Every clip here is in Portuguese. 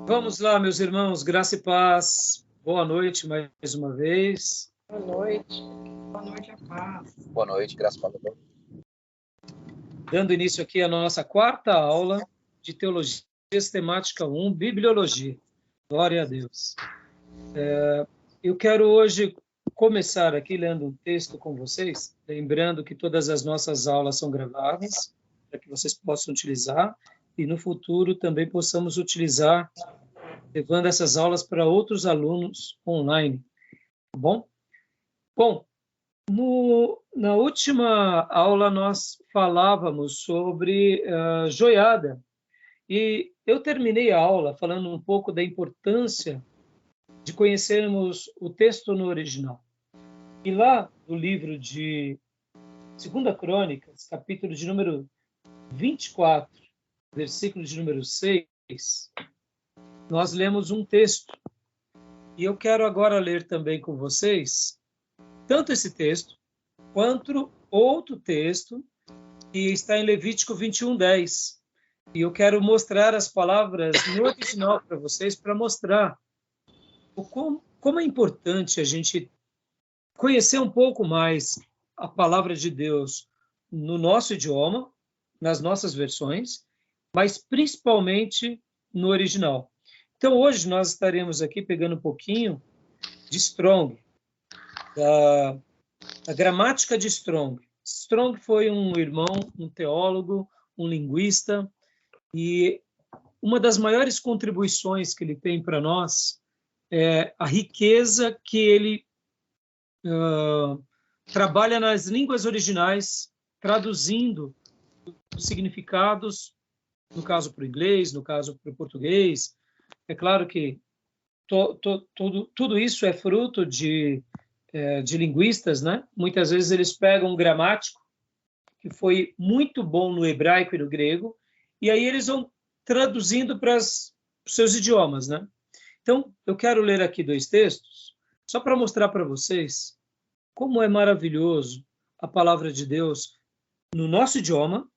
Vamos lá, meus irmãos, graça e paz. Boa noite mais uma vez. Boa noite. Boa noite, a paz. Boa noite, graças a Deus. Dando início aqui à nossa quarta aula de Teologia Sistemática 1, Bibliologia. Glória a Deus. Eu quero hoje começar aqui lendo um texto com vocês, lembrando que todas as nossas aulas são gravadas, para que vocês possam utilizar, e no futuro também possamos utilizar, levando essas aulas para outros alunos online. Tá bom? Bom, na última aula nós falávamos sobre joiada, e eu terminei a aula falando um pouco da importância de conhecermos o texto no original. E lá no livro de 2 Crônicas, capítulo de número 24, versículo de número 6, nós lemos um texto. E eu quero agora ler também com vocês tanto esse texto, quanto outro texto que está em Levítico 21:10. E eu quero mostrar as palavras no original para vocês, para mostrar como é importante a gente conhecer um pouco mais a palavra de Deus no nosso idioma, nas nossas versões, mas principalmente no original. Então, hoje nós estaremos aqui pegando um pouquinho de Strong, a gramática de Strong. Strong foi um irmão, um teólogo, um linguista, e uma das maiores contribuições que ele tem para nós é a riqueza que ele trabalha nas línguas originais, traduzindo os significados, no caso para o inglês, no caso para o português. É claro que tudo isso é fruto de linguistas, né? Muitas vezes eles pegam um gramático que foi muito bom no hebraico e no grego, e aí eles vão traduzindo para os seus idiomas, né? Então, eu quero ler aqui 2 textos, só para mostrar para vocês como é maravilhoso a palavra de Deus no nosso idioma,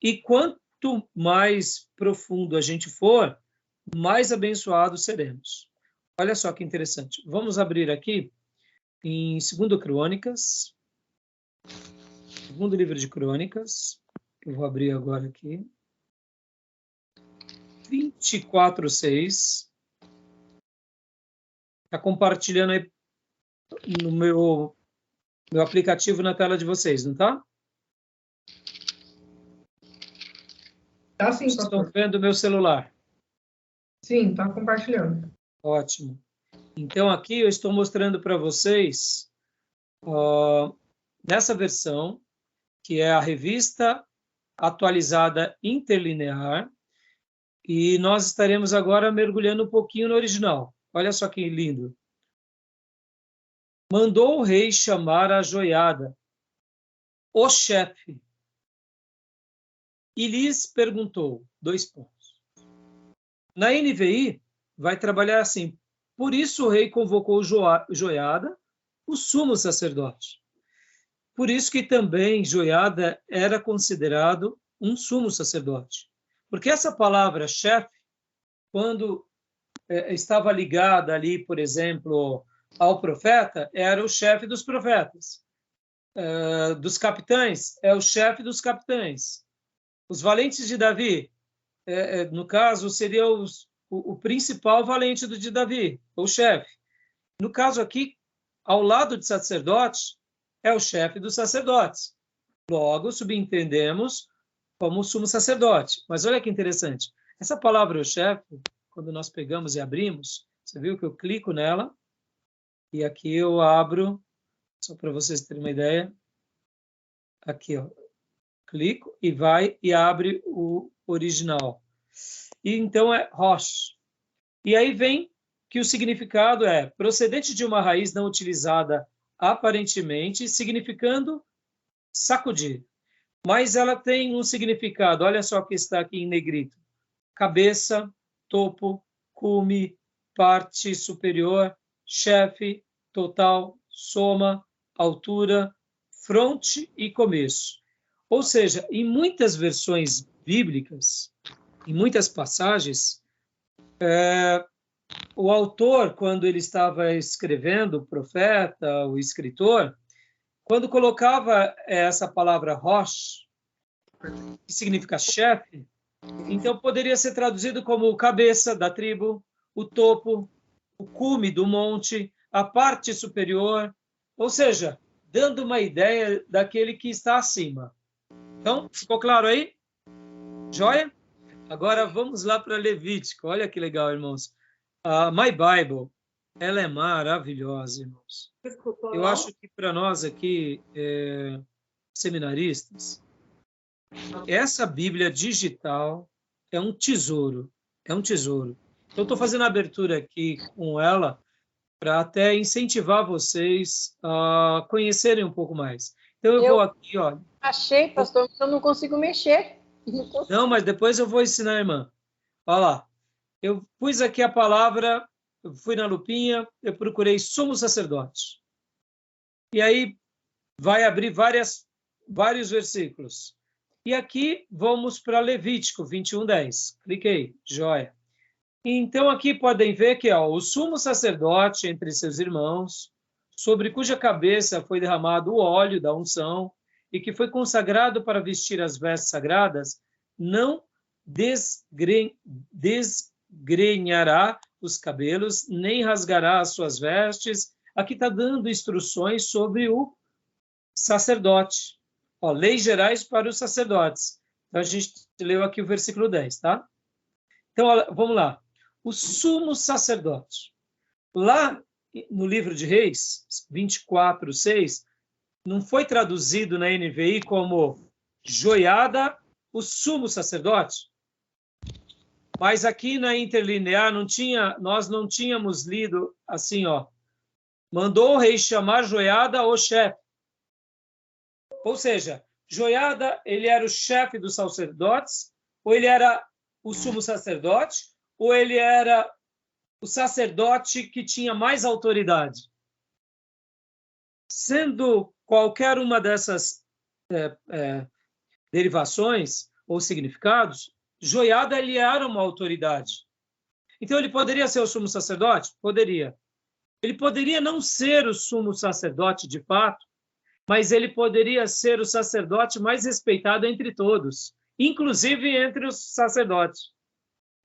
e quanto mais profundo a gente for, mais abençoados seremos. Olha só que interessante. Vamos abrir aqui em 2 Crônicas, segundo livro de Crônicas, eu vou abrir agora aqui, 24:6. Está compartilhando aí no meu aplicativo na tela de vocês, não está? Tá sim, Vocês estão vendo o meu celular? Sim, está compartilhando. Ótimo. Então, aqui eu estou mostrando para vocês, nessa versão, que é a Revista Atualizada Interlinear, e nós estaremos agora mergulhando um pouquinho no original. Olha só que lindo. Mandou o rei chamar a joiada, o chefe, e lhes perguntou, 2 pontos. Na NVI, vai trabalhar assim: por isso o rei convocou joiada, o sumo sacerdote. Por isso que também joiada era considerado um sumo sacerdote. Porque essa palavra chefe, quando estava ligada ali, por exemplo, ao profeta, era o chefe dos profetas. Dos capitães, é o chefe dos capitães. Os valentes de Davi, no caso, seria o principal valente de Davi, o chefe. No caso aqui, ao lado de sacerdote, é o chefe dos sacerdotes. Logo, subentendemos como sumo sacerdote. Mas olha que interessante. Essa palavra, o chefe, quando nós pegamos e abrimos, você viu que eu clico nela, e aqui eu abro, só para vocês terem uma ideia, aqui, ó, clico e vai e abre o original. E então é Rosh. E aí vem que o significado é procedente de uma raiz não utilizada aparentemente, significando sacudir. Mas ela tem um significado, olha só que está aqui em negrito: cabeça, topo, cume, parte superior, chefe, total, soma, altura, fronte e começo. Ou seja, em muitas versões bíblicas, em muitas passagens, O autor, quando ele estava escrevendo, o profeta, o escritor, quando colocava essa palavra Rosh, que significa chefe, então poderia ser traduzido como o cabeça da tribo, o topo, o cume do monte, a parte superior, ou seja, dando uma ideia daquele que está acima. Então, ficou claro aí? Joia? Agora vamos lá para Levítico. Olha que legal, irmãos. A My Bible, ela é maravilhosa, irmãos. Eu acho que para nós aqui, seminaristas, essa Bíblia digital é um tesouro. É um tesouro. Então, estou fazendo a abertura aqui com ela para até incentivar vocês a conhecerem um pouco mais. Então, eu vou aqui, ó. Achei, pastor, mas eu não consigo mexer. Não, mas depois eu vou ensinar, irmã. Olha lá. Eu pus aqui a palavra, eu fui na lupinha, eu procurei sumo sacerdote. E aí vai abrir vários versículos. E aqui vamos para Levítico 21:10. Cliquei, joia. Então aqui podem ver que o sumo sacerdote entre seus irmãos, sobre cuja cabeça foi derramado o óleo da unção e que foi consagrado para vestir as vestes sagradas, não desgrenhará os cabelos, nem rasgará as suas vestes. Aqui está dando instruções sobre o sacerdote. Leis gerais para os sacerdotes. Então, a gente leu aqui o versículo 10, tá? Então, vamos lá. O sumo sacerdote. Lá no livro de Reis, 24:6, não foi traduzido na NVI como Joiada, o sumo sacerdote? Mas aqui na interlinear nós não tínhamos lido assim, mandou o rei chamar Joiada o chefe. Ou seja, Joiada, ele era o chefe dos sacerdotes, ou ele era o sumo sacerdote, ou ele era o sacerdote que tinha mais autoridade. Sendo qualquer uma dessas derivações ou significados, Joiada, ele era uma autoridade. Então, ele poderia ser o sumo sacerdote? Poderia. Ele poderia não ser o sumo sacerdote de fato, mas ele poderia ser o sacerdote mais respeitado entre todos, inclusive entre os sacerdotes,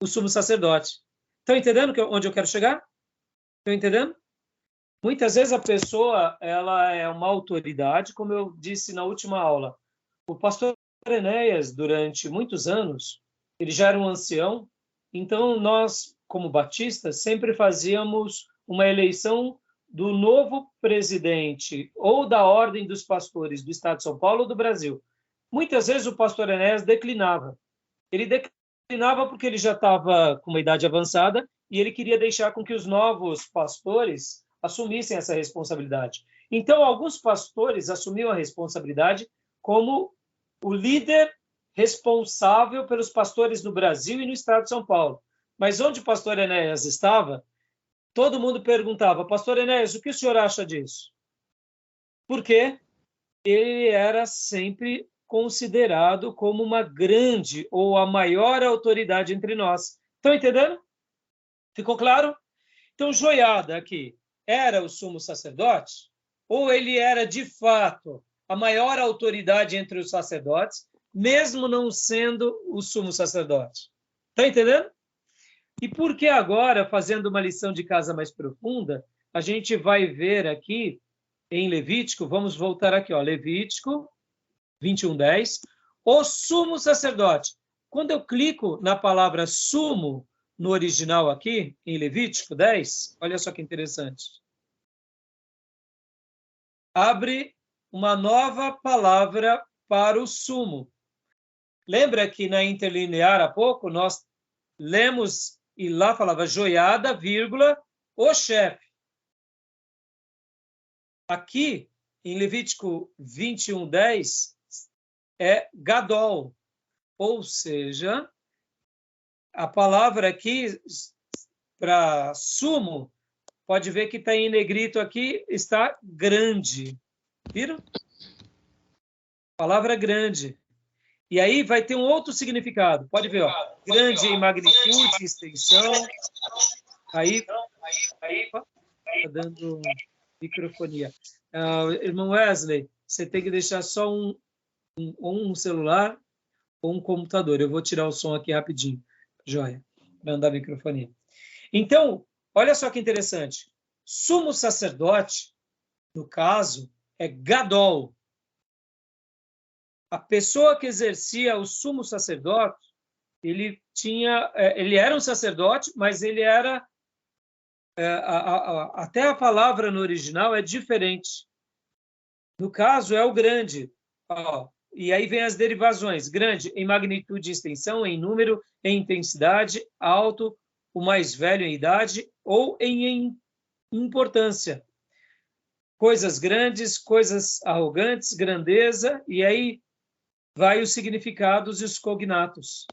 o sumo sacerdote. Estão entendendo onde eu quero chegar? Estão entendendo? Muitas vezes a pessoa ela é uma autoridade, como eu disse na última aula. O pastor Enéas, durante muitos anos, ele já era um ancião, então nós, como batistas, sempre fazíamos uma eleição do novo presidente ou da ordem dos pastores do estado de São Paulo ou do Brasil. Muitas vezes o pastor Enéas declinava. Ele declinava porque ele já estava com uma idade avançada e ele queria deixar com que os novos pastores assumissem essa responsabilidade. Então, alguns pastores assumiam a responsabilidade como o líder responsável pelos pastores no Brasil e no estado de São Paulo. Mas onde o pastor Enéas estava, todo mundo perguntava, pastor Enéas, o que o senhor acha disso? Porque ele era sempre considerado como uma grande ou a maior autoridade entre nós. Estão entendendo? Ficou claro? Então, Joiada aqui era o sumo sacerdote? Ou ele era, de fato, a maior autoridade entre os sacerdotes, mesmo não sendo o sumo sacerdote? Está entendendo? E por que agora, fazendo uma lição de casa mais profunda, a gente vai ver aqui em Levítico, vamos voltar aqui, Levítico 21:10, o sumo sacerdote. Quando eu clico na palavra sumo, no original aqui, em Levítico 10, olha só que interessante. Abre uma nova palavra para o sumo. Lembra que na interlinear há pouco nós lemos e lá falava Joiada, vírgula, o chefe. Aqui, em Levítico 21:10, é Gadol. Ou seja, a palavra aqui para sumo, pode ver que está em negrito aqui, está grande. Viram? Palavra grande. E aí vai ter um outro significado. Pode ver, ó, grande em magnitude, extensão. Aí, está dando microfonia. Irmão Wesley, você tem que deixar só um celular ou um computador. Eu vou tirar o som aqui rapidinho. Joia, para andar a microfonia. Então, olha só que interessante. Sumo sacerdote, no caso, é Gadol. A pessoa que exercia o sumo sacerdote, ele era um sacerdote, mas ele era até a palavra no original é diferente. No caso, é o grande. Ó, e aí vem as derivações. Grande em magnitude e extensão, em número, em intensidade, alto, o mais velho em idade ou em importância. Coisas grandes, coisas arrogantes, grandeza, e aí vai os significados e os cognatos.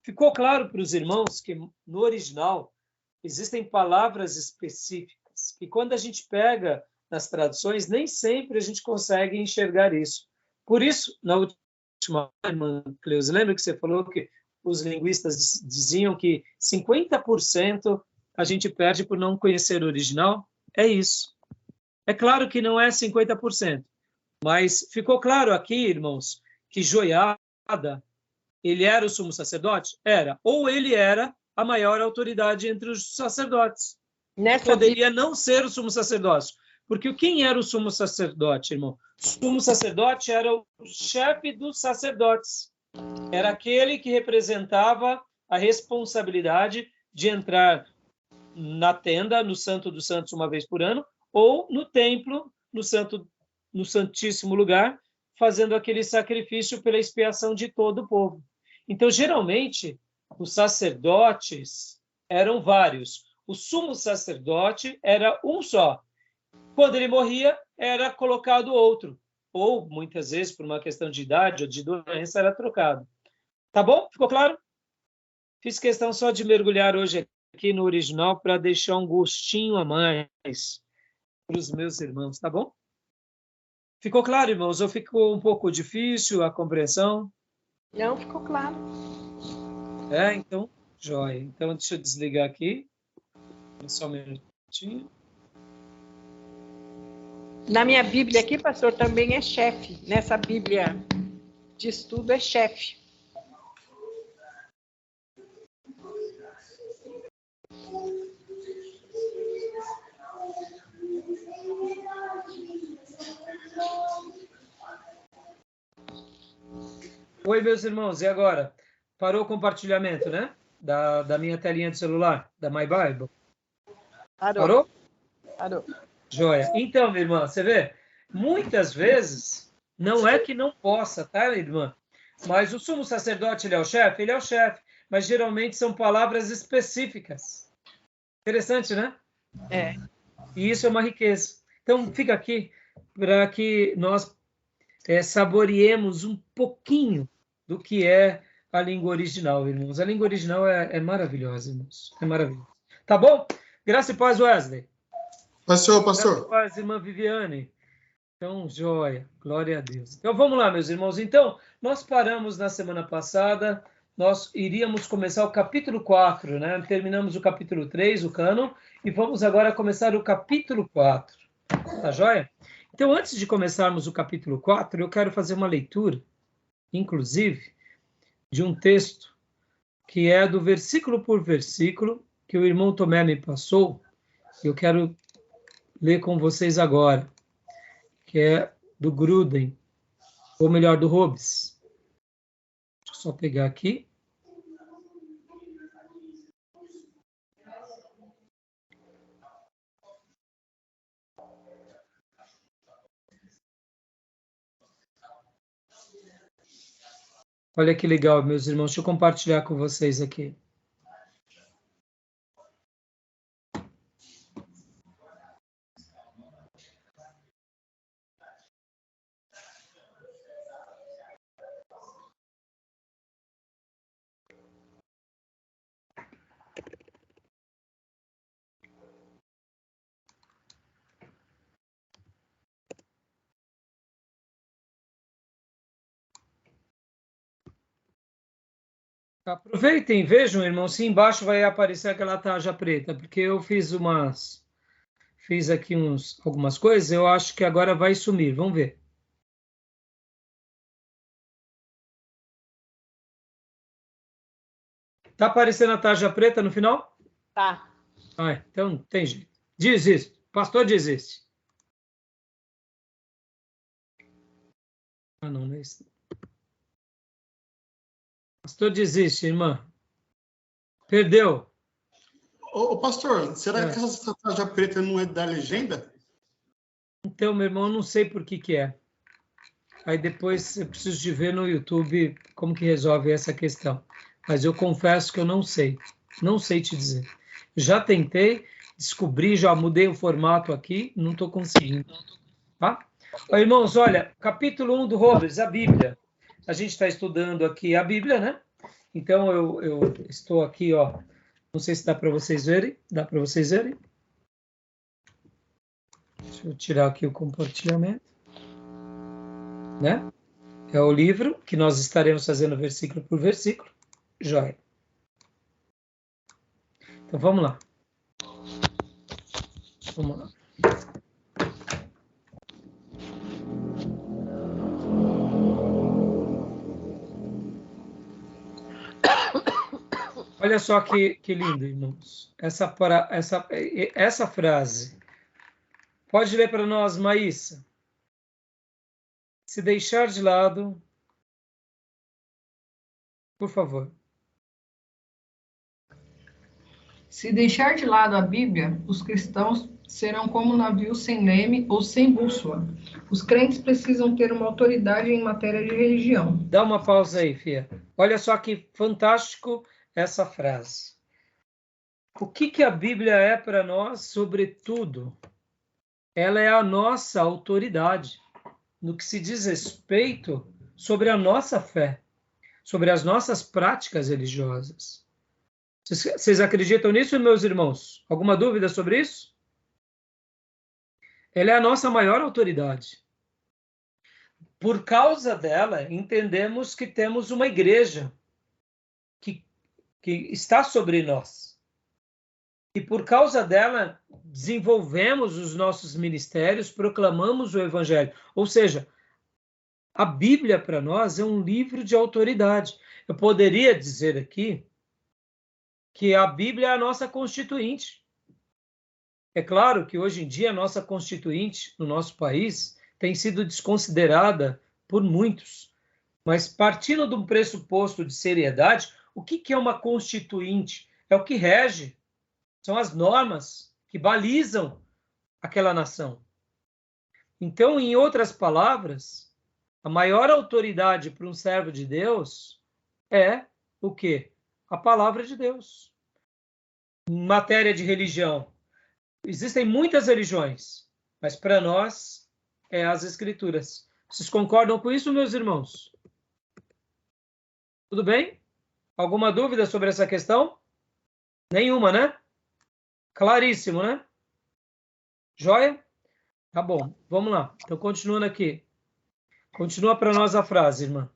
Ficou claro para os irmãos que no original existem palavras específicas, que quando a gente pega nas traduções, nem sempre a gente consegue enxergar isso. Por isso, na última, irmã Cleusa, lembra que você falou que os linguistas diziam que 50% a gente perde por não conhecer o original? É isso. É claro que não é 50%, mas ficou claro aqui, irmãos, que Joiada, ele era o sumo sacerdote? Era. Ou ele era a maior autoridade entre os sacerdotes. Poderia não ser o sumo sacerdote. Porque quem era o sumo sacerdote, irmão? O sumo sacerdote era o chefe dos sacerdotes. Era aquele que representava a responsabilidade de entrar na tenda, no Santo dos Santos, uma vez por ano, ou no templo, no Santíssimo Lugar, fazendo aquele sacrifício pela expiação de todo o povo. Então, geralmente, os sacerdotes eram vários. O sumo sacerdote era um só. Quando ele morria, era colocado outro. Ou, muitas vezes, por uma questão de idade ou de doença, era trocado. Tá bom? Ficou claro? Fiz questão só de mergulhar hoje aqui no original para deixar um gostinho a mais para os meus irmãos, tá bom? Ficou claro, irmãos? Ou ficou um pouco difícil a compreensão? Não, ficou claro. Então, joia. Então, deixa eu desligar aqui. Só um minutinho. Na minha Bíblia aqui, pastor, também é chefe. Nessa Bíblia de estudo é chefe. Oi, meus irmãos, e agora? Parou o compartilhamento, né? Da minha telinha de celular, da My Bible. Parou? Parou. Joia. Então, minha irmã, você vê, muitas vezes, não é que não possa, tá, irmã? Mas o sumo sacerdote, ele é o chefe? Ele é o chefe. Mas geralmente são palavras específicas. Interessante, né? É. E isso é uma riqueza. Então, fica aqui para que nós saboreemos um pouquinho do que é a língua original, irmãos. A língua original é maravilhosa, irmãos. É maravilhosa. Tá bom? Graça e paz, Wesley. Pastor. Graça e paz, irmã Viviane. Então, joia. Glória a Deus. Então, vamos lá, meus irmãos. Então, nós paramos na semana passada, nós iríamos começar o capítulo 4, né? Terminamos o capítulo 3, o cânon, e vamos agora começar o capítulo 4. Tá joia? Então, antes de começarmos o capítulo 4, eu quero fazer uma leitura, inclusive, de um texto que é do versículo por versículo, que o irmão Tomé me passou, e eu quero ler com vocês agora, que é do Gruden, ou melhor, do Hobbes. Deixa eu só pegar aqui. Olha que legal, meus irmãos. Deixa eu compartilhar com vocês aqui. Aproveitem, vejam, irmão, se embaixo vai aparecer aquela tarja preta, porque eu fiz aqui algumas coisas, eu acho que agora vai sumir, vamos ver. Tá aparecendo a tarja preta no final? Tá. Ah, então não tem jeito. Desiste, pastor desiste. Ah, não é isso. Pastor desiste, irmã. Perdeu. Ô, pastor, será que essa tarja preta não é da legenda? Então, meu irmão, eu não sei por que é. Aí depois eu preciso de ver no YouTube como que resolve essa questão. Mas eu confesso que eu não sei. Não sei te dizer. Já tentei, descobri, já mudei o formato aqui, não estou conseguindo. Tá? Ó, irmãos, olha, capítulo 1 do Roberts, a Bíblia. A gente está estudando aqui a Bíblia, né? Então, eu estou aqui, ó. Não sei se dá para vocês verem. Dá para vocês verem? Deixa eu tirar aqui o compartilhamento. Né? É o livro que nós estaremos fazendo versículo por versículo. Joia. Então, vamos lá. Vamos lá. Olha só que lindo, irmãos. Essa frase. Pode ler para nós, Maísa. Se deixar de lado, por favor. Se deixar de lado a Bíblia, os cristãos serão como navios sem leme ou sem bússola. Os crentes precisam ter uma autoridade em matéria de religião. Dá uma pausa aí, Fia. Olha só que fantástico essa frase. O que a Bíblia é para nós, sobretudo? Ela é a nossa autoridade no que se diz respeito sobre a nossa fé, sobre as nossas práticas religiosas. Vocês acreditam nisso, meus irmãos? Alguma dúvida sobre isso? Ela é a nossa maior autoridade. Por causa dela, entendemos que temos uma igreja que está sobre nós. E por causa dela, desenvolvemos os nossos ministérios, proclamamos o Evangelho. Ou seja, a Bíblia para nós é um livro de autoridade. Eu poderia dizer aqui que a Bíblia é a nossa constituinte. É claro que hoje em dia a nossa constituinte no nosso país tem sido desconsiderada por muitos. Mas partindo de um pressuposto de seriedade, o que é uma constituinte? É o que rege. São as normas que balizam aquela nação. Então, em outras palavras, a maior autoridade para um servo de Deus é o quê? A palavra de Deus. Em matéria de religião, existem muitas religiões, mas para nós é as Escrituras. Vocês concordam com isso, meus irmãos? Tudo bem? Alguma dúvida sobre essa questão? Nenhuma, né? Claríssimo, né? Joia? Tá bom, vamos lá. Então, continuando aqui. Continua para nós a frase, irmã.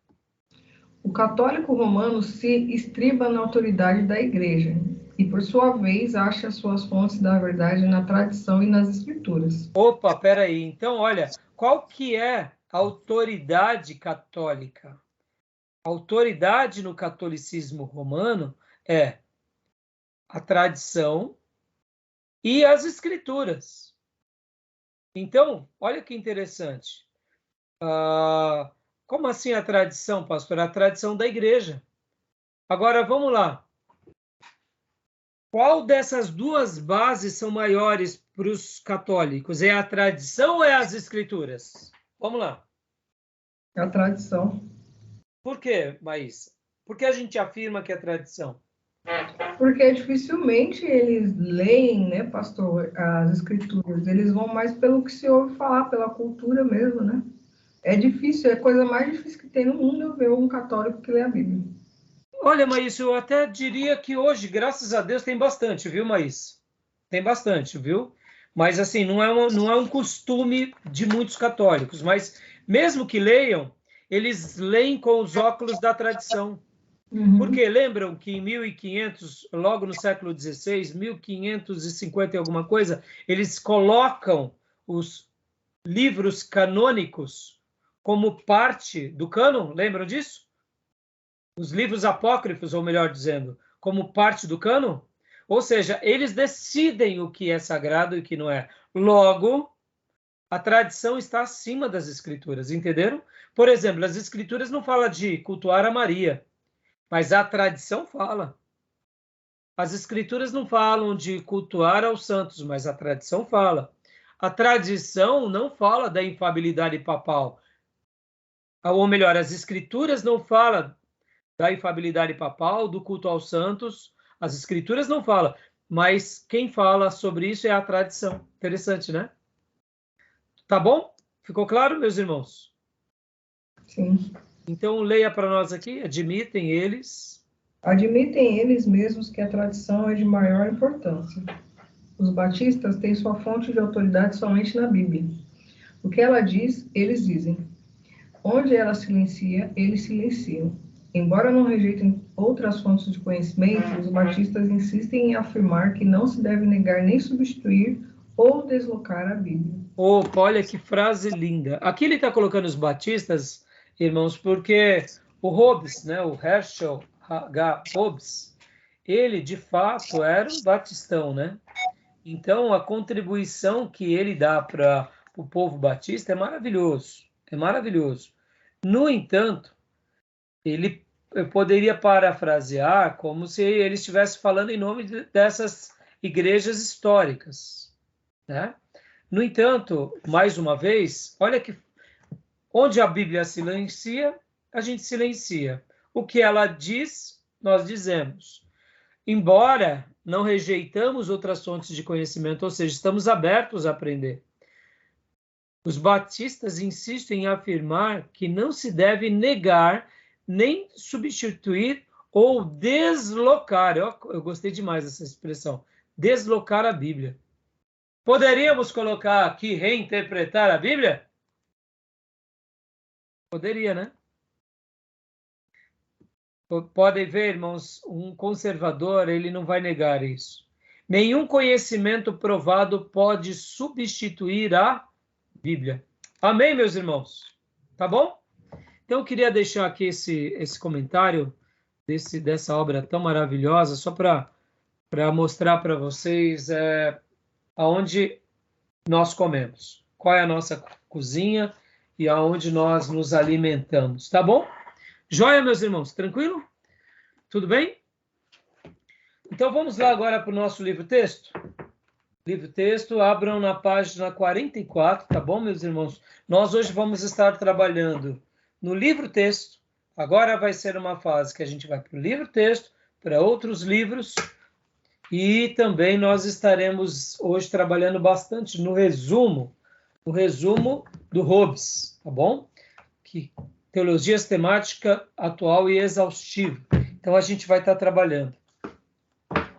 O católico romano se estriba na autoridade da igreja e, por sua vez, acha suas fontes da verdade na tradição e nas escrituras. Opa, peraí. Então, olha, qual que é a autoridade católica? A autoridade no catolicismo romano é a tradição e as escrituras. Então, olha que interessante. Como assim a tradição, pastor? A tradição da igreja. Agora, vamos lá. Qual dessas duas bases são maiores para os católicos? É a tradição ou é as escrituras? Vamos lá. É a tradição. Por quê, Maísa? Por que a gente afirma que é tradição? Porque dificilmente eles leem, né, pastor, as escrituras. Eles vão mais pelo que se ouve falar, pela cultura mesmo, né? É difícil, é a coisa mais difícil que tem no mundo eu ver um católico que lê a Bíblia. Olha, Maísa, eu até diria que hoje, graças a Deus, tem bastante, viu, Maísa? Tem bastante, viu? Mas, assim, não é um costume de muitos católicos. Mas, mesmo que leiam, eles leem com os óculos da tradição. Porque lembram que em 1500, logo no século XVI, 1550 e alguma coisa, eles colocam os livros canônicos como parte do cânon, lembram disso? Os livros apócrifos, ou melhor dizendo, como parte do cânon? Ou seja, eles decidem o que é sagrado e o que não é. Logo, a tradição está acima das escrituras, entenderam? Por exemplo, as escrituras não falam de cultuar a Maria, mas a tradição fala. As escrituras não falam de cultuar aos santos, mas a tradição fala. A tradição não fala da infabilidade papal. Ou melhor, as escrituras não falam da infabilidade papal, do culto aos santos. As escrituras não falam, mas quem fala sobre isso é a tradição. Interessante, né? Tá bom? Ficou claro, meus irmãos? Sim. Então, leia para nós aqui. Admitem eles mesmos que a tradição é de maior importância. Os batistas têm sua fonte de autoridade somente na Bíblia. O que ela diz, eles dizem. Onde ela silencia, eles silenciam. Embora não rejeitem outras fontes de conhecimento, os batistas insistem em afirmar que não se deve negar nem substituir ou deslocar a Bíblia. Opa, olha que frase linda. Aqui ele está colocando os batistas, irmãos, porque o Hobbes, né, o Herschel H. Hobbes, ele de fato era um batistão, né? Então a contribuição que ele dá para o povo batista é maravilhoso, é maravilhoso. No entanto, ele poderia parafrasear como se ele estivesse falando em nome dessas igrejas históricas, né? No entanto, mais uma vez, olha que onde a Bíblia silencia, a gente silencia. O que ela diz, nós dizemos. Embora não rejeitamos outras fontes de conhecimento, ou seja, estamos abertos a aprender. Os batistas insistem em afirmar que não se deve negar, nem substituir ou deslocar. Eu gostei demais dessa expressão. Deslocar a Bíblia. Poderíamos colocar aqui reinterpretar a Bíblia? Poderia, né? Podem ver, irmãos, um conservador, ele não vai negar isso. Nenhum conhecimento provado pode substituir a Bíblia. Amém, meus irmãos? Tá bom? Então, eu queria deixar aqui esse comentário dessa obra tão maravilhosa, só para mostrar para vocês aonde nós comemos, qual é a nossa cozinha e aonde nós nos alimentamos, tá bom? Joia, meus irmãos, tranquilo? Tudo bem? Então vamos lá agora para o nosso livro-texto. Livro-texto, abram na página 44, tá bom, meus irmãos? Nós hoje vamos estar trabalhando no livro-texto. Agora vai ser uma fase que a gente vai para o livro-texto, para outros livros, e também nós estaremos hoje trabalhando bastante no resumo do Hobbes, tá bom? Que teologia sistemática atual e exaustiva. Então a gente vai estar trabalhando.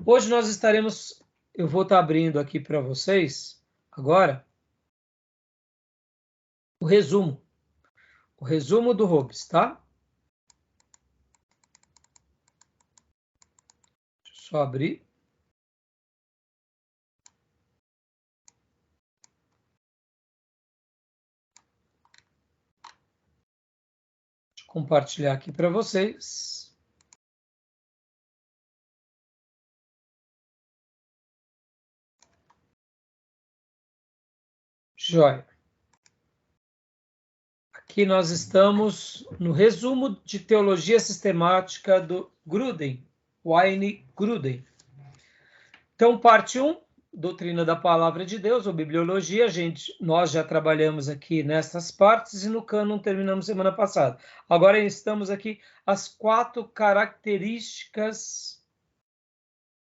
Hoje nós estaremos, eu vou estar abrindo aqui para vocês agora o resumo do Hobbes, tá? Deixa eu só abrir. Compartilhar aqui para vocês. Joia. Aqui nós estamos no resumo de teologia sistemática do Gruden, Wayne Gruden. Então, parte 1, doutrina da palavra de Deus, ou bibliologia, nós já trabalhamos aqui nessas partes e no cânon terminamos semana passada. Agora estamos aqui as 4 características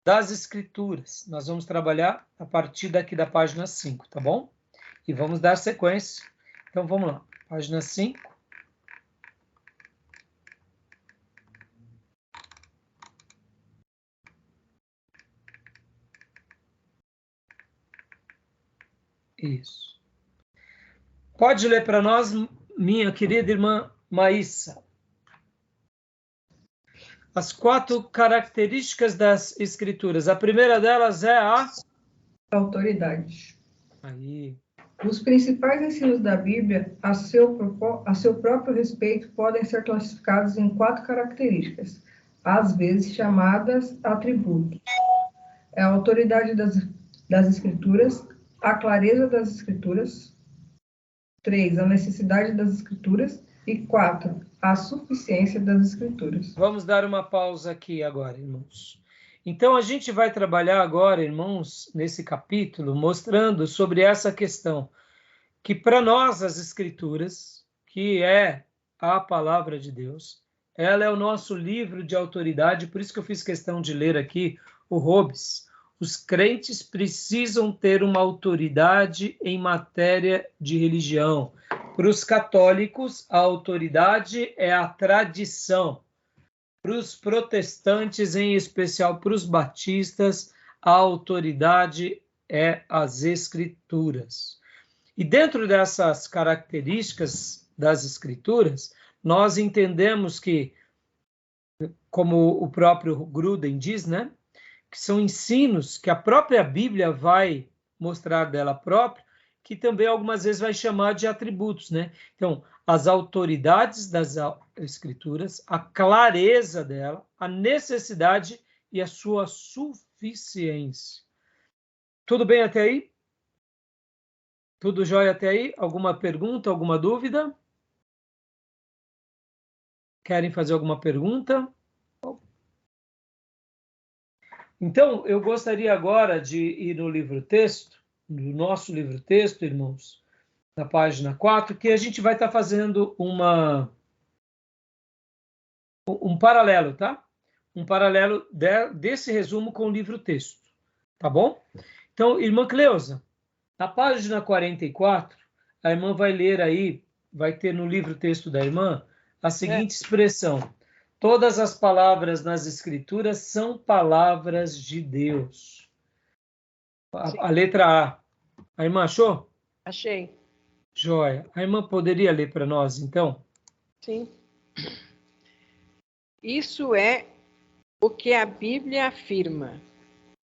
das escrituras. Nós vamos trabalhar a partir daqui da página 5, tá bom? E vamos dar sequência. Então vamos lá, página 5. Isso. Pode ler para nós, minha querida irmã Maíssa. As 4 características das Escrituras. A primeira delas é a Autoridade. Aí. Os principais ensinos da Bíblia, a seu próprio respeito, podem ser classificados em 4 características, às vezes chamadas atributos. É a autoridade das Escrituras, a clareza das Escrituras. 3, a necessidade das Escrituras. E 4, a suficiência das Escrituras. Vamos dar uma pausa aqui agora, irmãos. Então, a gente vai trabalhar agora, irmãos, nesse capítulo, mostrando sobre essa questão, que para nós as Escrituras, que é a palavra de Deus, ela é o nosso livro de autoridade, por isso que eu fiz questão de ler aqui o Hobbes. Os crentes precisam ter uma autoridade em matéria de religião. Para os católicos, a autoridade é a tradição. Para os protestantes, em especial para os batistas, a autoridade é as Escrituras. E dentro dessas características das Escrituras, nós entendemos que, como o próprio Gruden diz, né, que são ensinos que a própria Bíblia vai mostrar dela própria, que também algumas vezes vai chamar de atributos, né? Então, as autoridades das Escrituras, a clareza dela, a necessidade e a sua suficiência. Tudo bem até aí? Tudo jóia até aí? Alguma pergunta, alguma dúvida? Querem fazer alguma pergunta? Então, eu gostaria agora de ir no livro-texto, no nosso livro-texto, irmãos, na página 4, que a gente vai estar fazendo um paralelo, tá? Um paralelo desse resumo com o livro-texto, tá bom? Então, irmã Cleusa, na página 44, a irmã vai ler aí, vai ter no livro-texto da irmã, a seguinte expressão: todas as palavras nas Escrituras são palavras de Deus. A letra A. A irmã achou? Achei. Joia. A irmã poderia ler para nós, então? Sim. Isso é o que a Bíblia afirma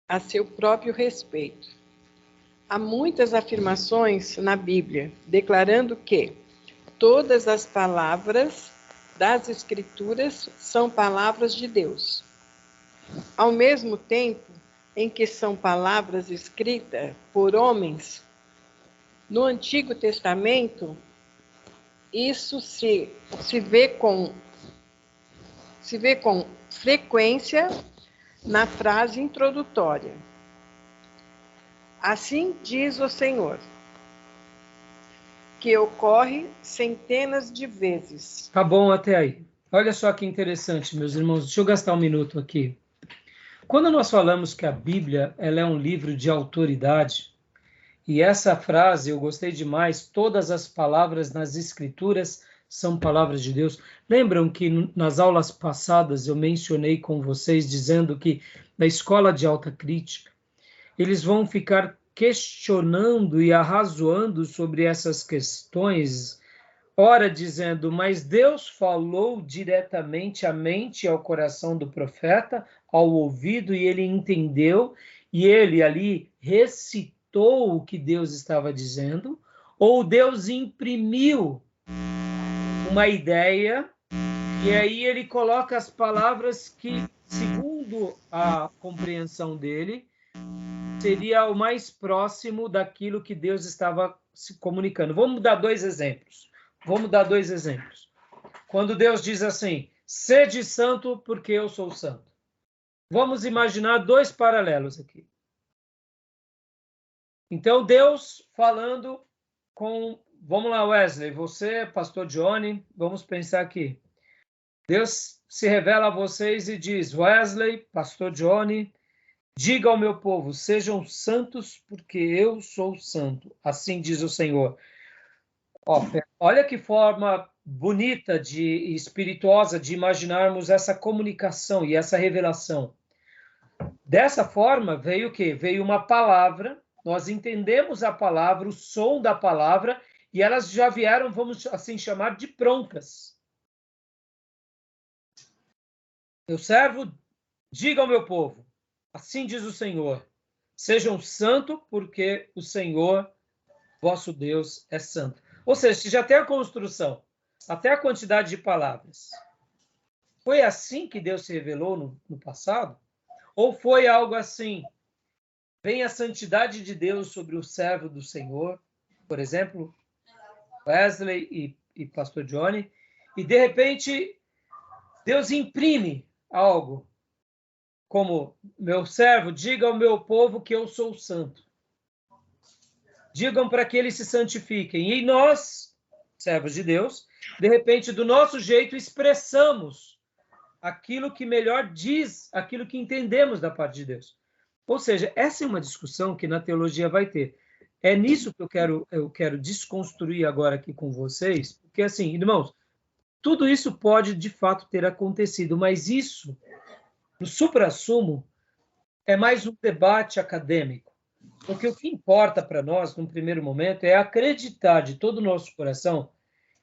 a seu próprio respeito. Há muitas afirmações na Bíblia declarando que todas as palavras das Escrituras são palavras de Deus. Ao mesmo tempo em que são palavras escritas por homens, no Antigo Testamento, isso se vê com frequência na frase introdutória. Assim diz o Senhor, que ocorre centenas de vezes. Tá bom até aí. Olha só que interessante, meus irmãos. Deixa eu gastar um minuto aqui. Quando nós falamos que a Bíblia ela é um livro de autoridade, e essa frase eu gostei demais, todas as palavras nas Escrituras são palavras de Deus. Lembram que nas aulas passadas eu mencionei com vocês, dizendo que na escola de alta crítica, eles vão ficar questionando e arrazoando sobre essas questões, ora dizendo, mas Deus falou diretamente à mente e ao coração do profeta, ao ouvido, e ele entendeu, e ele ali recitou o que Deus estava dizendo, ou Deus imprimiu uma ideia, e aí ele coloca as palavras que, segundo a compreensão dele, seria o mais próximo daquilo que Deus estava se comunicando. Vamos dar dois exemplos. Quando Deus diz assim, sede santo porque eu sou santo. Vamos imaginar 2 paralelos aqui. Então, Deus falando com... Vamos lá, Wesley, você, pastor Johnny, vamos pensar aqui. Deus se revela a vocês e diz, Wesley, pastor Johnny, diga ao meu povo, sejam santos porque eu sou santo. Assim diz o Senhor. Olha que forma bonita e espirituosa de imaginarmos essa comunicação e essa revelação. Dessa forma, veio o quê? Veio uma palavra, nós entendemos a palavra, o som da palavra, e elas já vieram, vamos assim chamar, de prontas. Meu servo, diga ao meu povo, assim diz o Senhor, sejam santos, porque o Senhor, vosso Deus, é santo. Ou seja, se já tem a construção, até a quantidade de palavras. Foi assim que Deus se revelou no passado? Ou foi algo assim? Vem a santidade de Deus sobre o servo do Senhor, por exemplo, Wesley e pastor Johnny, e de repente Deus imprime algo, como meu servo, diga ao meu povo que eu sou santo. Digam para que eles se santifiquem. E nós, servos de Deus, de repente, do nosso jeito, expressamos aquilo que melhor diz, aquilo que entendemos da parte de Deus. Ou seja, essa é uma discussão que na teologia vai ter. É nisso que eu quero desconstruir agora aqui com vocês, porque assim, irmãos, tudo isso pode de fato ter acontecido, mas isso, no suprassumo, é mais um debate acadêmico. Porque o que importa para nós, num primeiro momento, é acreditar de todo o nosso coração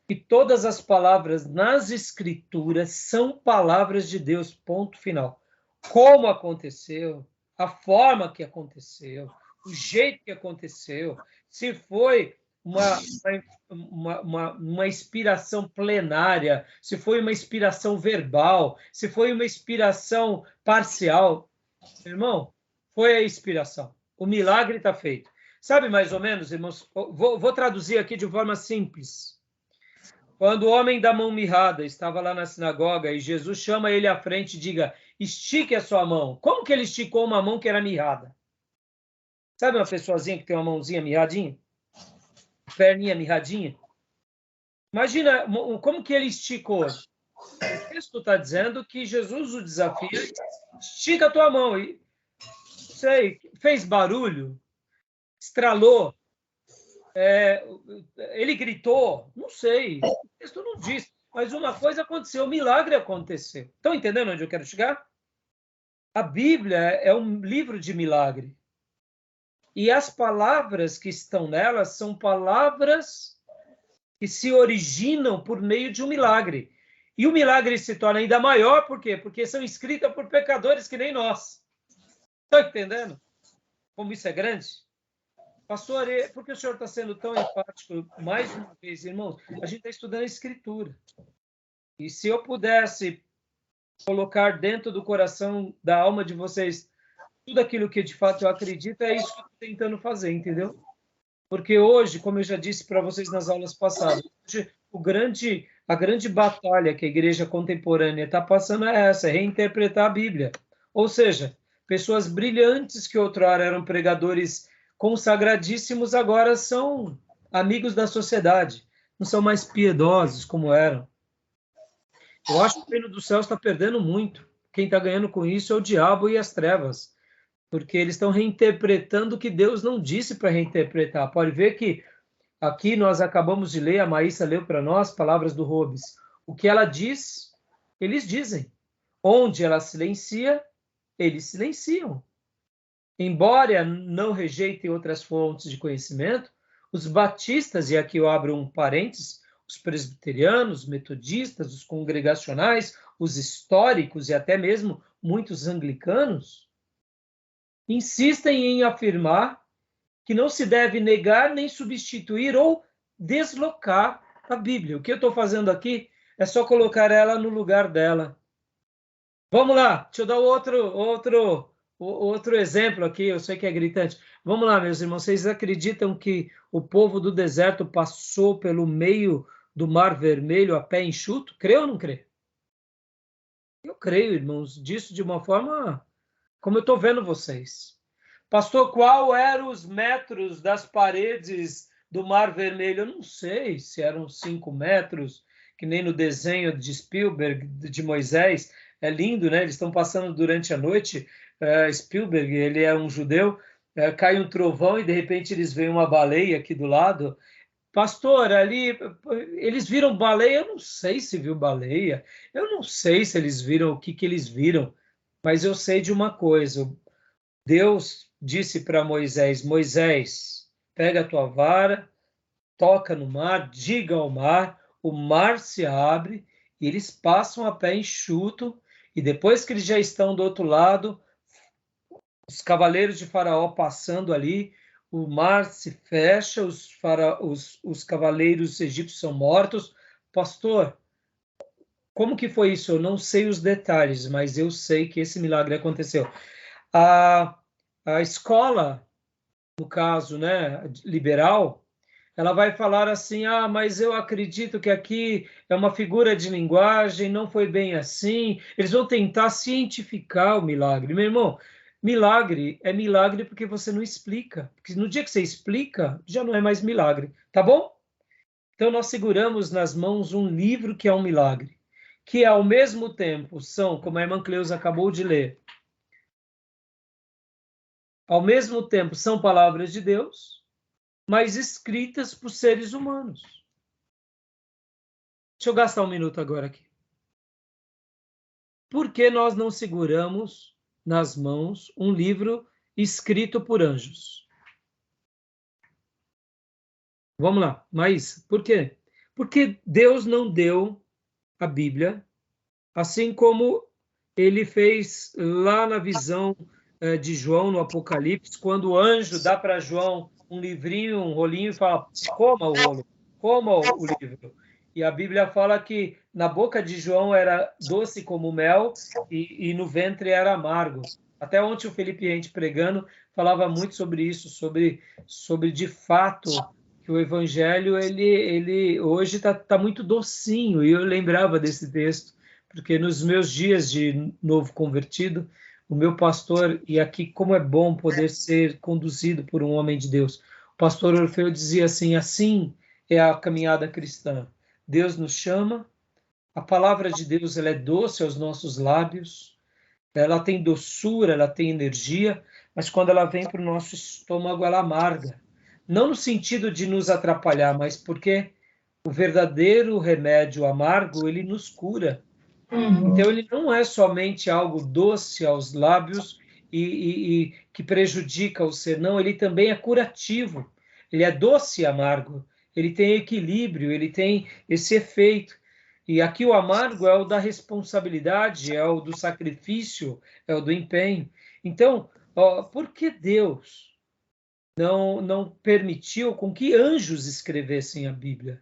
que todas as palavras nas Escrituras são palavras de Deus, ponto final. Como aconteceu, a forma que aconteceu, o jeito que aconteceu, se foi uma inspiração plenária, se foi uma inspiração verbal, se foi uma inspiração parcial. Irmão, foi a inspiração. O milagre está feito. Sabe mais ou menos, irmãos? Vou traduzir aqui de forma simples. Quando o homem da mão mirrada estava lá na sinagoga e Jesus chama ele à frente e diga, estique a sua mão. Como que ele esticou uma mão que era mirrada? Sabe uma pessoazinha que tem uma mãozinha mirradinha? Perninha mirradinha? Imagina como que ele esticou. O texto está dizendo que Jesus o desafia, estica a tua mão. E, não sei, fez barulho, estralou, ele gritou, não sei, o texto não diz, mas uma coisa aconteceu, um milagre aconteceu. Estão entendendo onde eu quero chegar? A Bíblia é um livro de milagre. E as palavras que estão nela são palavras que se originam por meio de um milagre. E o milagre se torna ainda maior, por quê? Porque são escritas por pecadores que nem nós. Estão entendendo como isso é grande? Pastor, por que o senhor está sendo tão enfático mais uma vez, irmãos? A gente está estudando a Escritura. E se eu pudesse colocar dentro do coração, da alma de vocês, tudo aquilo que de fato eu acredito, é isso que eu estou tentando fazer, entendeu? Porque hoje, como eu já disse para vocês nas aulas passadas, hoje, a grande batalha que a igreja contemporânea está passando é essa, é reinterpretar a Bíblia. Ou seja, pessoas brilhantes que outrora eram pregadores consagradíssimos, agora são amigos da sociedade, não são mais piedosos como eram. Eu acho que o reino dos céus está perdendo muito. Quem está ganhando com isso é o diabo e as trevas, porque eles estão reinterpretando o que Deus não disse para reinterpretar. Pode ver que aqui nós acabamos de ler, a Maísa leu para nós, palavras do Robes. O que ela diz, eles dizem. Onde ela silencia, eles silenciam. Embora não rejeitem outras fontes de conhecimento, os batistas, e aqui eu abro um parênteses, os presbiterianos, os metodistas, os congregacionais, os históricos e até mesmo muitos anglicanos, insistem em afirmar que não se deve negar nem substituir ou deslocar a Bíblia. O que eu estou fazendo aqui é só colocar ela no lugar dela. Vamos lá, deixa eu dar outro exemplo aqui, eu sei que é gritante. Vamos lá, meus irmãos, vocês acreditam que o povo do deserto passou pelo meio do Mar Vermelho a pé enxuto? Crê ou não crê? Eu creio, irmãos, disso de uma forma como eu estou vendo vocês. Pastor, qual eram os metros das paredes do Mar Vermelho? Eu não sei se eram 5 metros, que nem no desenho de Spielberg, de Moisés. É lindo, né? Eles estão passando durante a noite. Spielberg, ele é um judeu, cai um trovão e de repente eles veem uma baleia aqui do lado. Pastor, ali, eles viram baleia? Eu não sei se viu baleia. Eu não sei se eles viram o que eles viram. Mas eu sei de uma coisa. Deus disse para Moisés, Moisés, pega a tua vara, toca no mar, diga ao mar, o mar se abre, e eles passam a pé enxuto, E depois que eles já estão do outro lado, os cavaleiros de Faraó passando ali, o mar se fecha, os cavaleiros egípcios são mortos. Pastor, como que foi isso? Eu não sei os detalhes, mas eu sei que esse milagre aconteceu. A escola, no caso, né, liberal, ela vai falar assim, mas eu acredito que aqui é uma figura de linguagem, não foi bem assim. Eles vão tentar cientificar o milagre. Meu irmão, milagre é milagre porque você não explica. Porque no dia que você explica, já não é mais milagre, tá bom? Então nós seguramos nas mãos um livro que é um milagre, que ao mesmo tempo são, como a irmã Cleusa acabou de ler, ao mesmo tempo são palavras de Deus, mas escritas por seres humanos. Deixa eu gastar um minuto agora aqui. Por que nós não seguramos nas mãos um livro escrito por anjos? Vamos lá, mas por quê? Porque Deus não deu a Bíblia, assim como ele fez lá na visão de João, no Apocalipse, quando o anjo dá para João um livrinho, um rolinho, e fala, coma o rolo, coma o livro. E a Bíblia fala que na boca de João era doce como mel e no ventre era amargo. Até ontem o Felipe Rente pregando falava muito sobre isso, sobre de fato que o Evangelho ele hoje tá muito docinho, e eu lembrava desse texto, porque nos meus dias de novo convertido, o meu pastor, e aqui como é bom poder ser conduzido por um homem de Deus, o pastor Orfeu dizia assim é a caminhada cristã. Deus nos chama, a palavra de Deus ela é doce aos nossos lábios, ela tem doçura, ela tem energia, mas quando ela vem para o nosso estômago, ela amarga. Não no sentido de nos atrapalhar, mas porque o verdadeiro remédio amargo, ele nos cura. Então, ele não é somente algo doce aos lábios e que prejudica o ser, não, ele também é curativo. Ele é doce e amargo, ele tem equilíbrio, ele tem esse efeito. E aqui o amargo é o da responsabilidade, é o do sacrifício, é o do empenho. Então, por que Deus não permitiu com que anjos escrevessem a Bíblia?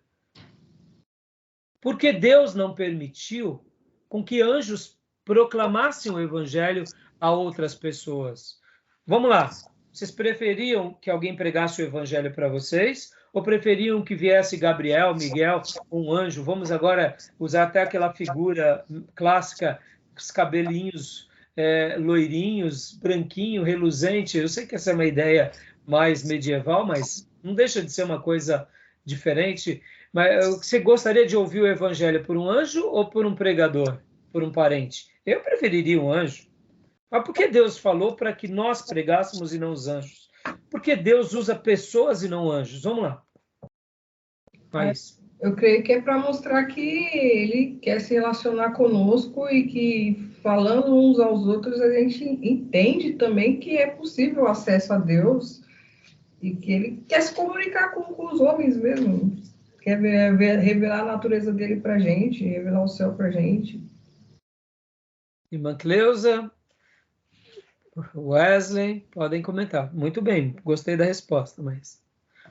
Por que Deus não permitiu com que anjos proclamassem o Evangelho a outras pessoas? Vamos lá. Vocês preferiam que alguém pregasse o Evangelho para vocês? Ou preferiam que viesse Gabriel, Miguel, um anjo? Vamos agora usar até aquela figura clássica, os cabelinhos loirinhos, branquinho, reluzente. Eu sei que essa é uma ideia mais medieval, mas não deixa de ser uma coisa diferente. Mas você gostaria de ouvir o Evangelho por um anjo ou por um pregador, por um parente? Eu preferiria um anjo. Mas por que Deus falou para que nós pregássemos e não os anjos? Porque Deus usa pessoas e não anjos. Vamos lá. Mas eu creio que é para mostrar que ele quer se relacionar conosco e que, falando uns aos outros, a gente entende também que é possível acesso a Deus e que ele quer se comunicar com os homens mesmo. Quer revelar a natureza dele para a gente, revelar o céu para a gente. Irmã Cleusa, Wesley, podem comentar. Muito bem, gostei da resposta, mas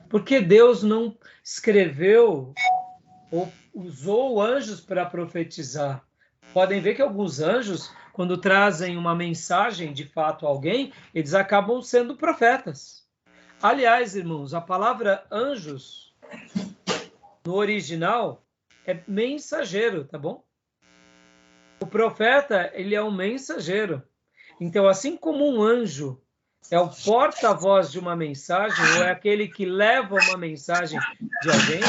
por que Deus não escreveu ou usou anjos para profetizar? Podem ver que alguns anjos, quando trazem uma mensagem de fato a alguém, eles acabam sendo profetas. Aliás, irmãos, a palavra anjos no original é mensageiro, tá bom? O profeta, ele é um mensageiro. Então, assim como um anjo é o porta-voz de uma mensagem, ou é aquele que leva uma mensagem de alguém,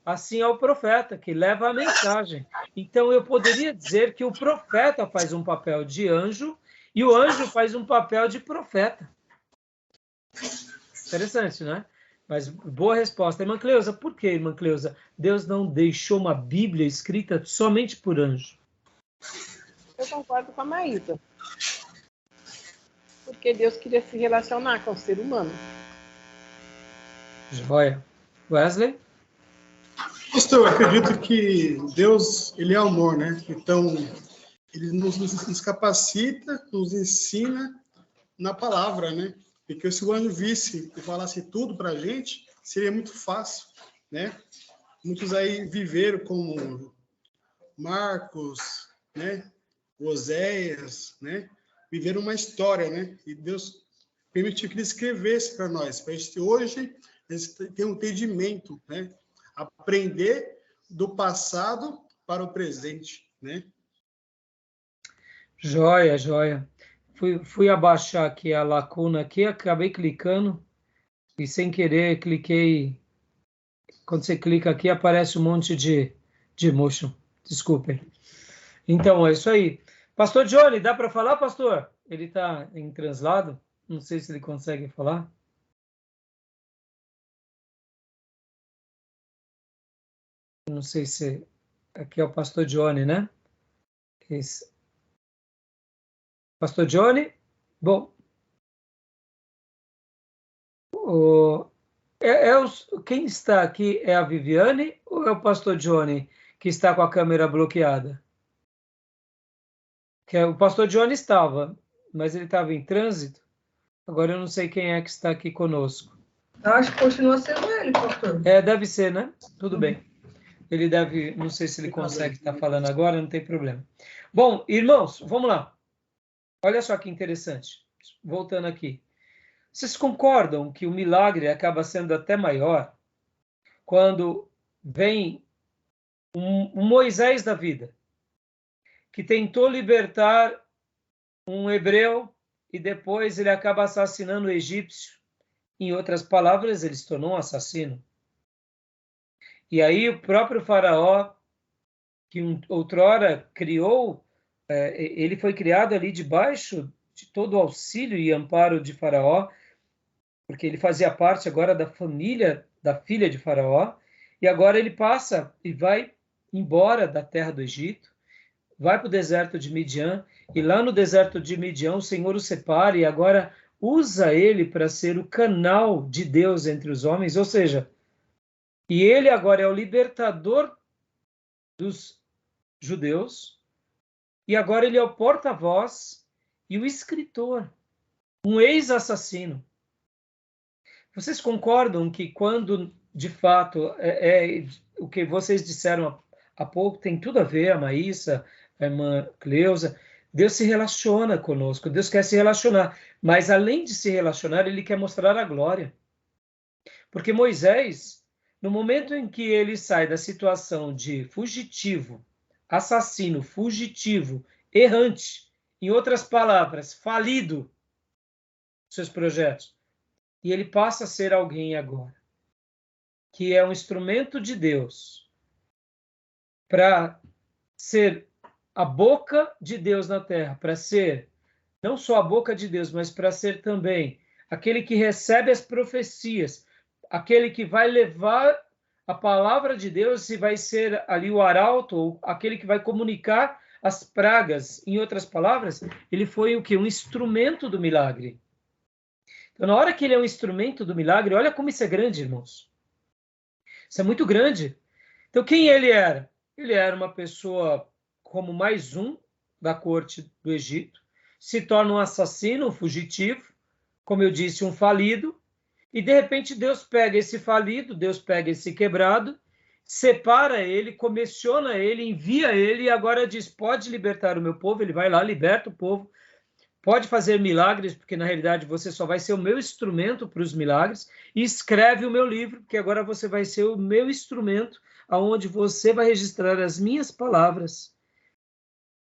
assim é o profeta, que leva a mensagem. Então, eu poderia dizer que o profeta faz um papel de anjo e o anjo faz um papel de profeta. Interessante, né? Mas boa resposta. Irmã Cleusa, por que, irmã Cleusa, Deus não deixou uma Bíblia escrita somente por anjo? Eu concordo com a Maísa. Porque Deus queria se relacionar com o ser humano. Joia. Wesley? Pastor, eu acredito que Deus, ele é amor, né? Então, ele nos capacita, nos ensina na palavra, né? Porque se o anjo visse e falasse tudo para a gente, seria muito fácil, né? Muitos aí viveram como Marcos, né? Oséias, né? Viveram uma história, né? E Deus permitiu que ele escrevesse para nós, para a gente hoje ter um entendimento, né? Aprender do passado para o presente, né? Joia, joia. Fui abaixar aqui a lacuna aqui, acabei clicando e sem querer cliquei. Quando você clica aqui, aparece um monte de motion. Desculpem. Então, é isso aí. Pastor Johnny, dá para falar, pastor? Ele está em translado. Não sei se ele consegue falar. Não sei se... Aqui é o pastor Johnny, né? Esse. Pastor Johnny? Bom. Quem está aqui é a Viviane ou é o pastor Johnny que está com a câmera bloqueada? O pastor Johnny estava, mas ele estava em trânsito. Agora eu não sei quem é que está aqui conosco. Eu acho que continua sendo ele, pastor. Deve ser, né? Tudo bem. Ele deve, não sei se ele consegue estar falando agora, não tem problema. Bom, irmãos, vamos lá. Olha só que interessante. Voltando aqui. Vocês concordam que o milagre acaba sendo até maior quando vem um Moisés da vida, que tentou libertar um hebreu e depois ele acaba assassinando o egípcio? Em outras palavras, ele se tornou um assassino. E aí o próprio faraó, que outrora criou, ele foi criado ali debaixo de todo o auxílio e amparo de faraó, porque ele fazia parte agora da família da filha de faraó, e agora ele passa e vai embora da terra do Egito, vai para o deserto de Midian, e lá no deserto de Midian o Senhor o separa e agora usa ele para ser o canal de Deus entre os homens, ou seja, e ele agora é o libertador dos judeus, e agora ele é o porta-voz e o escritor, um ex-assassino. Vocês concordam que quando, de fato, o que vocês disseram há pouco tem tudo a ver, a Maísa, a irmã Cleusa, Deus se relaciona conosco, Deus quer se relacionar, mas além de se relacionar, ele quer mostrar a glória. Porque Moisés, no momento em que ele sai da situação de fugitivo, assassino, fugitivo, errante, em outras palavras, falido, seus projetos, e ele passa a ser alguém agora, que é um instrumento de Deus para ser a boca de Deus na terra, para ser não só a boca de Deus, mas para ser também aquele que recebe as profecias, aquele que vai levar a palavra de Deus e vai ser ali o arauto, ou aquele que vai comunicar as pragas. Em outras palavras, ele foi o quê? Um instrumento do milagre. Então, na hora que ele é um instrumento do milagre, olha como isso é grande, irmãos. Isso é muito grande. Então, quem ele era? Ele era uma pessoa como mais um da corte do Egito, se torna um assassino, um fugitivo, como eu disse, um falido, e de repente Deus pega esse falido, Deus pega esse quebrado, separa ele, comissiona ele, envia ele, e agora diz, pode libertar o meu povo, ele vai lá, liberta o povo, pode fazer milagres, porque na realidade você só vai ser o meu instrumento para os milagres, e escreve o meu livro, porque agora você vai ser o meu instrumento, aonde você vai registrar as minhas palavras.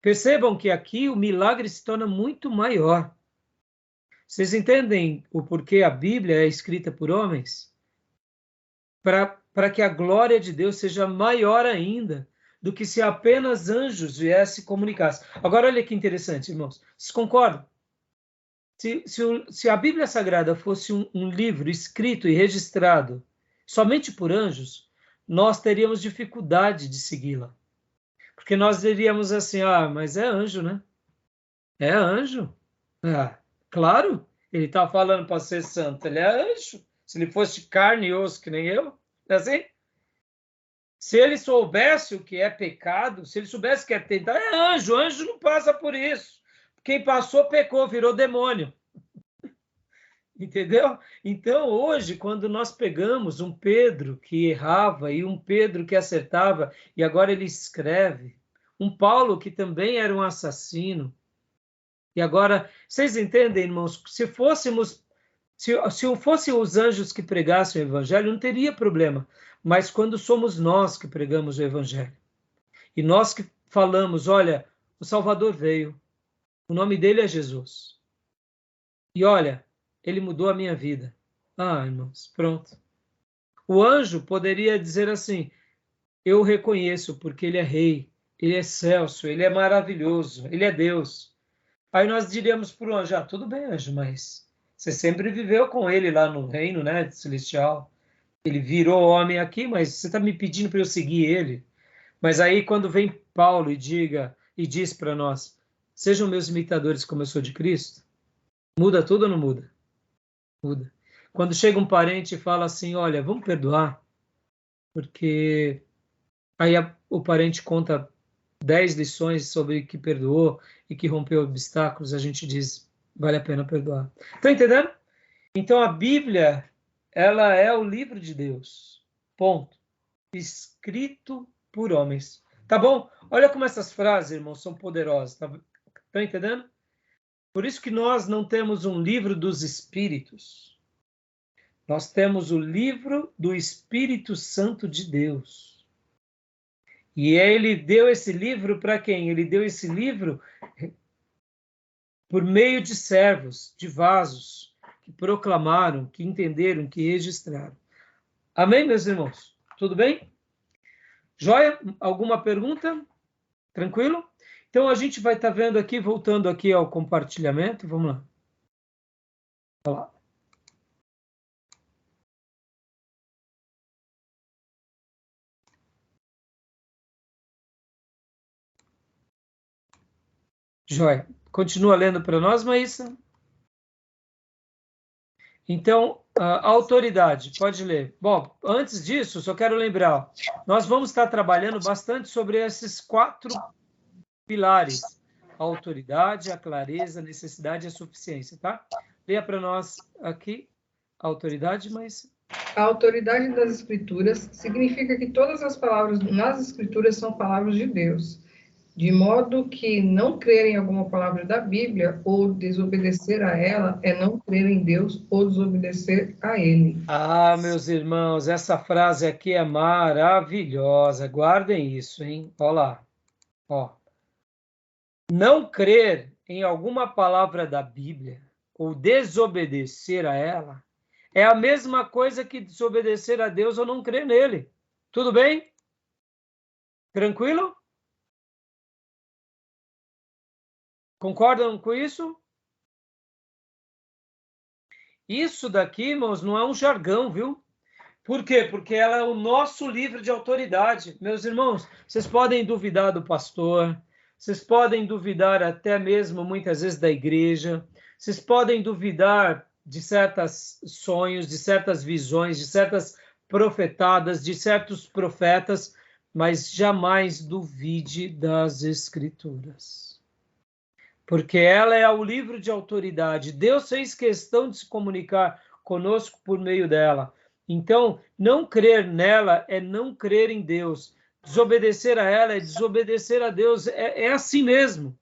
Percebam que aqui o milagre se torna muito maior. Vocês entendem o porquê a Bíblia é escrita por homens? Para que a glória de Deus seja maior ainda do que se apenas anjos viessem comunicar. Agora, olha que interessante, irmãos. Vocês concordam? Se a Bíblia Sagrada fosse um livro escrito e registrado somente por anjos, nós teríamos dificuldade de segui-la. Porque nós diríamos assim, mas é anjo, né? É anjo. Claro, ele está falando para ser santo, ele é anjo. Se ele fosse carne e osso que nem eu, é assim? Se ele soubesse o que é pecado, se ele soubesse que é tentar, é anjo. Anjo não passa por isso. Quem passou, pecou, virou demônio. Entendeu? Então, hoje, quando nós pegamos um Pedro que errava e um Pedro que acertava, e agora ele escreve, um Paulo que também era um assassino, e agora, vocês entendem, irmãos, se fossem os anjos que pregassem o evangelho, não teria problema, mas quando somos nós que pregamos o evangelho, e nós que falamos, olha, o Salvador veio, o nome dele é Jesus, e olha, ele mudou a minha vida. Ah, irmãos, pronto. O anjo poderia dizer assim, eu o reconheço porque ele é rei, ele é excelso, ele é maravilhoso, ele é Deus. Aí nós diríamos para o anjo, tudo bem, anjo, mas você sempre viveu com ele lá no reino, né, celestial. Ele virou homem aqui, mas você está me pedindo para eu seguir ele. Mas aí quando vem Paulo e diz para nós, sejam meus imitadores como eu sou de Cristo, muda tudo ou não muda? Muda. Quando chega um parente e fala assim, olha, vamos perdoar, porque aí o parente conta 10 lições sobre que perdoou e que rompeu obstáculos, a gente diz, vale a pena perdoar. Estão entendendo? Então a Bíblia, ela é o livro de Deus. Ponto. Escrito por homens. Tá bom? Olha como essas frases, irmãos, são poderosas. Estão entendendo? Por isso que nós não temos um livro dos Espíritos. Nós temos o livro do Espírito Santo de Deus. E ele deu esse livro para quem? Ele deu esse livro por meio de servos, de vasos, que proclamaram, que entenderam, que registraram. Amém, meus irmãos? Tudo bem? Joia? Alguma pergunta? Tranquilo? Então a gente vai estar vendo aqui, voltando aqui ao compartilhamento. Vamos lá. Olha lá. Joia. Continua lendo para nós, Maísa. Então, a autoridade, pode ler. Bom, antes disso, só quero lembrar, nós vamos estar trabalhando bastante sobre esses 4 pilares. A autoridade, a clareza, a necessidade e a suficiência, tá? Leia para nós aqui a autoridade, mas... A autoridade das Escrituras significa que todas as palavras nas Escrituras são palavras de Deus. De modo que não crer em alguma palavra da Bíblia ou desobedecer a ela é não crer em Deus ou desobedecer a Ele. Ah, meus irmãos, essa frase aqui é maravilhosa. Guardem isso, hein? Olha lá. Ó. Não crer em alguma palavra da Bíblia ou desobedecer a ela é a mesma coisa que desobedecer a Deus ou não crer nele. Tudo bem? Tranquilo? Concordam com isso? Isso daqui, irmãos, não é um jargão, viu? Por quê? Porque ela é o nosso livro de autoridade. Meus irmãos, vocês podem duvidar do pastor, vocês podem duvidar até mesmo, muitas vezes, da igreja, vocês podem duvidar de certos sonhos, de certas visões, de certas profetadas, de certos profetas, mas jamais duvide das Escrituras. Porque ela é o livro de autoridade. Deus fez questão de se comunicar conosco por meio dela. Então, não crer nela é não crer em Deus. Desobedecer a ela é desobedecer a Deus. É assim mesmo.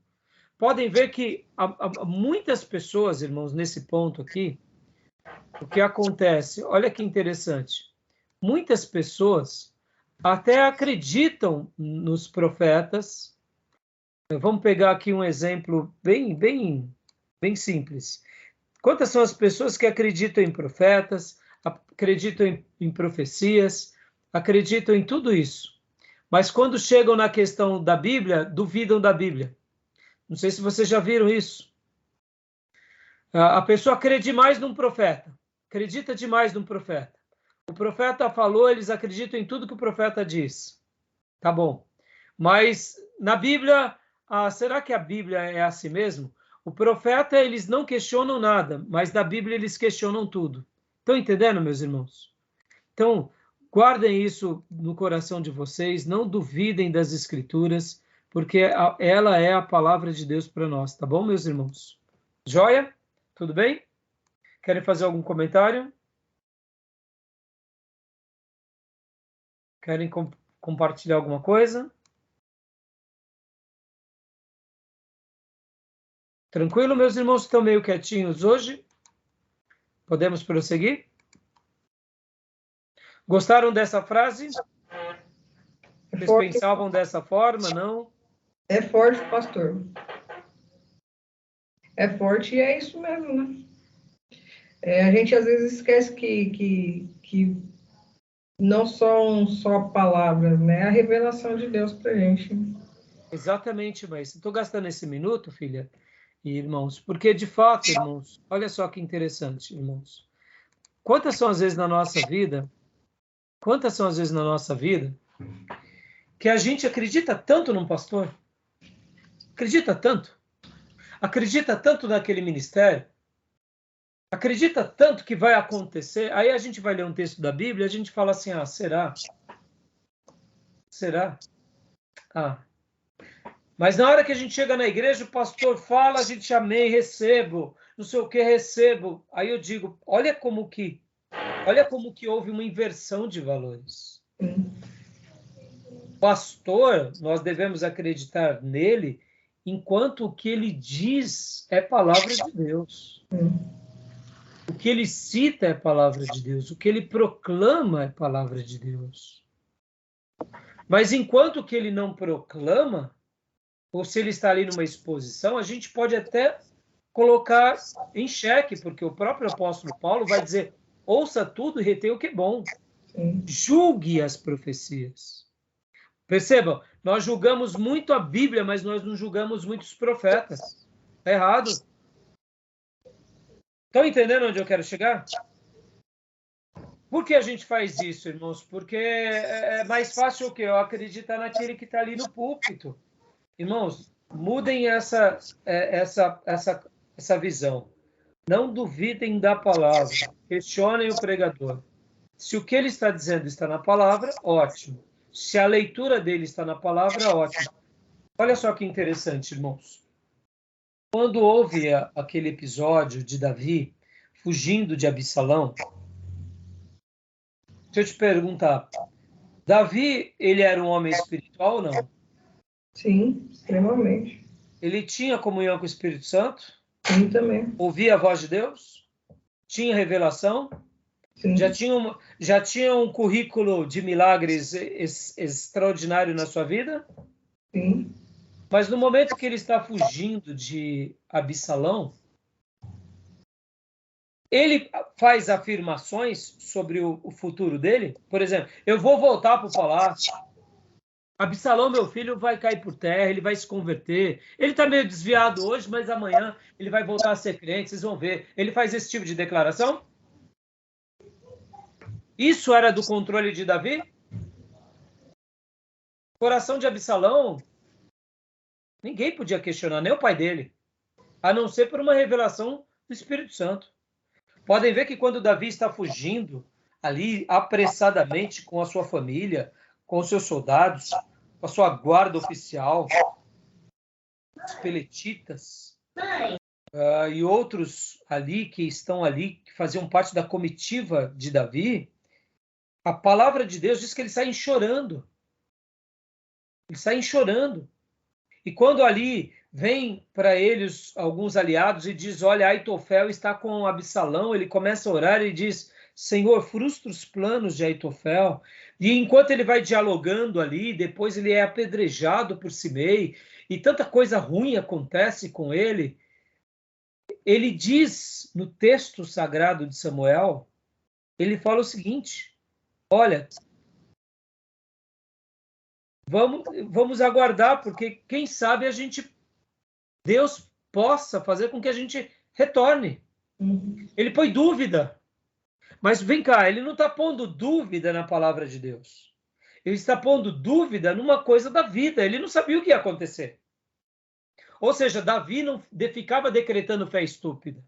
Podem ver que há muitas pessoas, irmãos, nesse ponto aqui, o que acontece? Olha que interessante. Muitas pessoas até acreditam nos profetas. Vamos pegar aqui um exemplo bem simples. Quantas são as pessoas que acreditam em profetas, acreditam em profecias, acreditam em tudo isso? Mas quando chegam na questão da Bíblia, duvidam da Bíblia. Não sei se vocês já viram isso. A pessoa acredita demais num profeta. Acredita demais num profeta. O profeta falou, eles acreditam em tudo que o profeta diz. Tá bom. Mas na Bíblia... será que a Bíblia é assim mesmo? O profeta, eles não questionam nada, mas da Bíblia eles questionam tudo. Estão entendendo, meus irmãos? Então, Guardem isso no coração de vocês, não duvidem das Escrituras, porque ela é a palavra de Deus para nós, tá bom, meus irmãos? Joia? Tudo bem? Querem fazer algum comentário? Querem compartilhar alguma coisa? Tranquilo, meus irmãos estão meio quietinhos hoje? Podemos prosseguir? Gostaram dessa frase? Vocês pensavam dessa forma, não? É forte, pastor. É forte e é isso mesmo, né? A gente às vezes esquece que não são só palavras, né? É a revelação de Deus para a gente. Exatamente, mas estou gastando esse minuto, filha e irmãos, porque de fato, irmãos, olha só que interessante, irmãos. Quantas são as vezes na nossa vida que a gente acredita tanto num pastor? Acredita tanto naquele ministério, acredita tanto que vai acontecer, aí a gente vai ler um texto da Bíblia e a gente fala assim, será? Mas na hora que a gente chega na igreja, o pastor fala, a gente amém, recebo, não sei o que, recebo. Aí eu digo, olha como que houve uma inversão de valores. Pastor, nós devemos acreditar nele enquanto o que ele diz é palavra de Deus. O que ele cita é palavra de Deus. O que ele proclama é palavra de Deus. Mas enquanto que ele não proclama, ou se ele está ali numa exposição, a gente pode até colocar em xeque, porque o próprio apóstolo Paulo vai dizer, ouça tudo e retenha o que é bom. Julgue as profecias. Percebam, nós julgamos muito a Bíblia, mas nós não julgamos muitos profetas. Está errado. Estão entendendo onde eu quero chegar? Por que a gente faz isso, irmãos? Porque é mais fácil o quê? Eu acreditar naquele que está ali no púlpito. Irmãos, mudem essa visão. Não duvidem da palavra. Questionem o pregador. Se o que ele está dizendo está na palavra, ótimo. Se a leitura dele está na palavra, ótimo. Olha só que interessante, irmãos. Quando houve aquele episódio de Davi fugindo de Absalão, deixa eu te perguntar, Davi, ele era um homem espiritual ou não? Sim, extremamente. Ele tinha comunhão com o Espírito Santo? Sim, também. Ouvia a voz de Deus? Tinha revelação? Sim. Já tinha um currículo de milagres extraordinário na sua vida? Sim. Mas no momento que ele está fugindo de Absalão, ele faz afirmações sobre o futuro dele? Por exemplo, eu vou voltar para o palácio. Absalão, meu filho, vai cair por terra, ele vai se converter. Ele está meio desviado hoje, mas amanhã ele vai voltar a ser crente, vocês vão ver. Ele faz esse tipo de declaração? Isso era do controle de Davi? O coração de Absalão, ninguém podia questionar, nem o pai dele, a não ser por uma revelação do Espírito Santo. Podem ver que quando Davi está fugindo ali apressadamente com a sua família, com os seus soldados, com a sua guarda oficial, os peletitas e outros ali que estão ali, que faziam parte da comitiva de Davi, a palavra de Deus diz que eles saem chorando. Eles saem chorando. E quando ali vem para eles alguns aliados e diz, olha, Aitofel está com Absalão, ele começa a orar e diz, Senhor, frustra os planos de Aitofel. E enquanto ele vai dialogando ali, depois ele é apedrejado por Simei, e tanta coisa ruim acontece com ele, ele diz no texto sagrado de Samuel, ele fala o seguinte, olha, vamos aguardar, porque quem sabe Deus possa fazer com que a gente retorne. Ele põe dúvida. Mas vem cá, ele não está pondo dúvida na palavra de Deus. Ele está pondo dúvida numa coisa da vida. Ele não sabia o que ia acontecer. Ou seja, Davi não ficava decretando fé estúpida.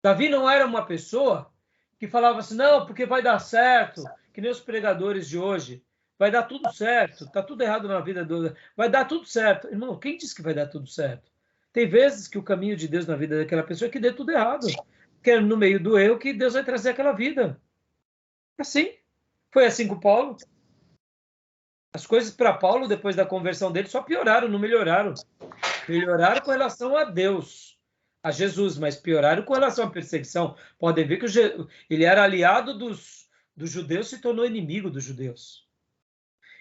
Davi não era uma pessoa que falava assim, não, porque vai dar certo, que nem os pregadores de hoje. Vai dar tudo certo, está tudo errado na vida do... Vai dar tudo certo. Irmão, quem disse que vai dar tudo certo? Tem vezes que o caminho de Deus na vida daquela pessoa é que dê tudo errado. Que é no meio do erro que Deus vai trazer aquela vida. Assim. Foi assim com Paulo. As coisas para Paulo, depois da conversão dele, só pioraram, não melhoraram. Melhoraram com relação a Deus, a Jesus, mas pioraram com relação à perseguição. Podem ver que ele era aliado dos judeus, se tornou inimigo dos judeus.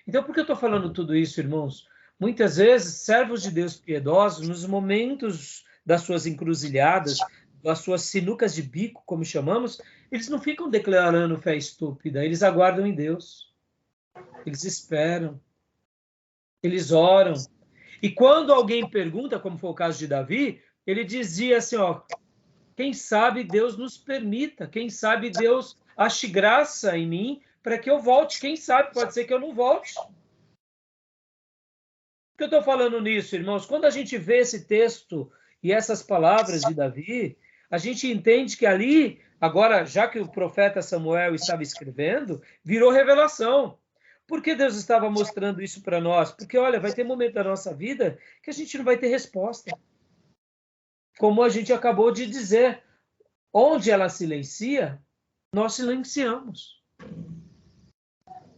Então, por que eu estou falando tudo isso, irmãos? Muitas vezes, servos de Deus piedosos, nos momentos das suas encruzilhadas, das suas sinucas de bico, como chamamos, eles não ficam declarando fé estúpida, eles aguardam em Deus. Eles esperam, eles oram. E quando alguém pergunta, como foi o caso de Davi, ele dizia assim, ó, quem sabe Deus nos permita, quem sabe Deus ache graça em mim para que eu volte, quem sabe, pode ser que eu não volte. Por que eu estou falando nisso, irmãos? Quando a gente vê esse texto e essas palavras de Davi, a gente entende que ali, agora, já que o profeta Samuel estava escrevendo, virou revelação. Por que Deus estava mostrando isso para nós? Porque, olha, vai ter momento da nossa vida que a gente não vai ter resposta. Como a gente acabou de dizer, onde ela silencia, nós silenciamos.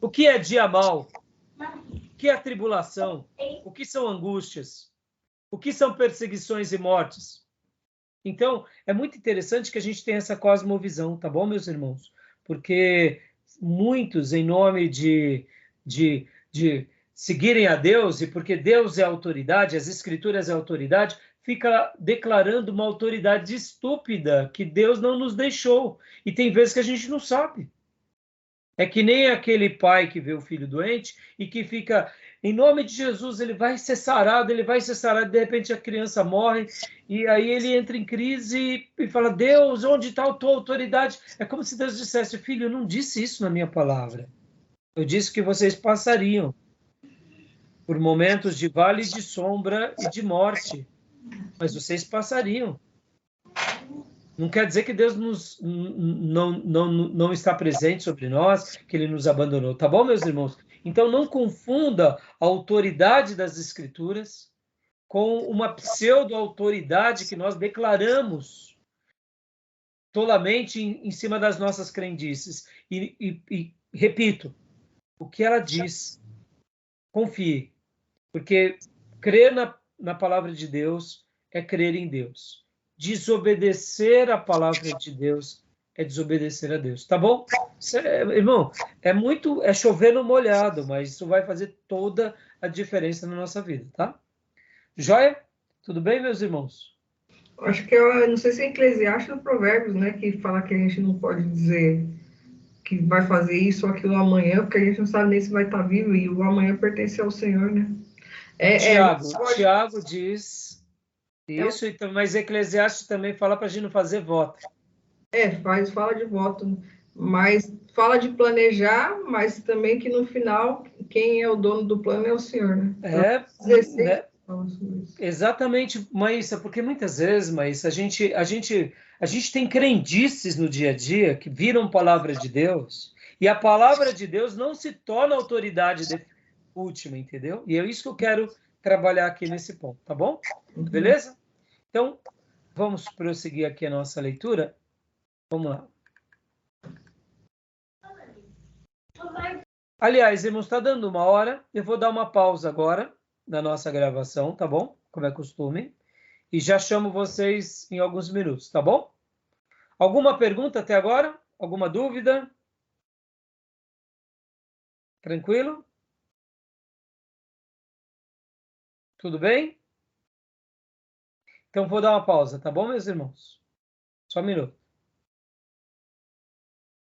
O que é dia mau? O que é tribulação? O que são angústias? O que são perseguições e mortes? Então, é muito interessante que a gente tenha essa cosmovisão, tá bom, meus irmãos? Porque muitos, em nome de seguirem a Deus, e porque Deus é autoridade, as Escrituras é autoridade, fica declarando uma autoridade estúpida que Deus não nos deixou. E tem vezes que a gente não sabe. É que nem aquele pai que vê o filho doente e que fica, em nome de Jesus, ele vai ser sarado, de repente a criança morre, e aí ele entra em crise e fala, Deus, onde está a tua autoridade? É como se Deus dissesse, filho, eu não disse isso na minha palavra. Eu disse que vocês passariam por momentos de vale de sombra e de morte, mas vocês passariam. Não quer dizer que Deus não está presente sobre nós, que Ele nos abandonou. Tá bom, meus irmãos? Então, não confunda a autoridade das Escrituras com uma pseudo-autoridade que nós declaramos tolamente em cima das nossas crendices. E repito, o que ela diz, confie, porque crer na palavra de Deus é crer em Deus. Desobedecer a palavra de Deus é desobedecer a Deus, tá bom? Irmão, é chover no molhado, mas isso vai fazer toda a diferença na nossa vida, tá? Joia? Tudo bem, meus irmãos? Acho que não sei se é Eclesiastes ou Provérbios, né, que fala que a gente não pode dizer que vai fazer isso ou aquilo amanhã, porque a gente não sabe nem se vai estar vivo e o amanhã pertence ao Senhor, né? Tiago diz isso, então, mas Eclesiastes também fala para a gente não fazer voto. Fala de voto, mas fala de planejar, mas também que no final quem é o dono do plano é o Senhor, né? Né? Exatamente, Maísa, porque muitas vezes, Maísa, a gente tem crendices no dia a dia que viram palavra de Deus, e a palavra de Deus não se torna autoridade última, entendeu? E é isso que eu quero trabalhar aqui nesse ponto, tá bom? Beleza? Então, vamos prosseguir aqui a nossa leitura. Vamos lá. Aliás, irmãos, está dando 1 hora, eu vou dar uma pausa agora na nossa gravação, tá bom? Como é costume. E já chamo vocês em alguns minutos, tá bom? Alguma pergunta até agora? Alguma dúvida? Tranquilo? Tudo bem? Então vou dar uma pausa, tá bom, meus irmãos? Só um minuto.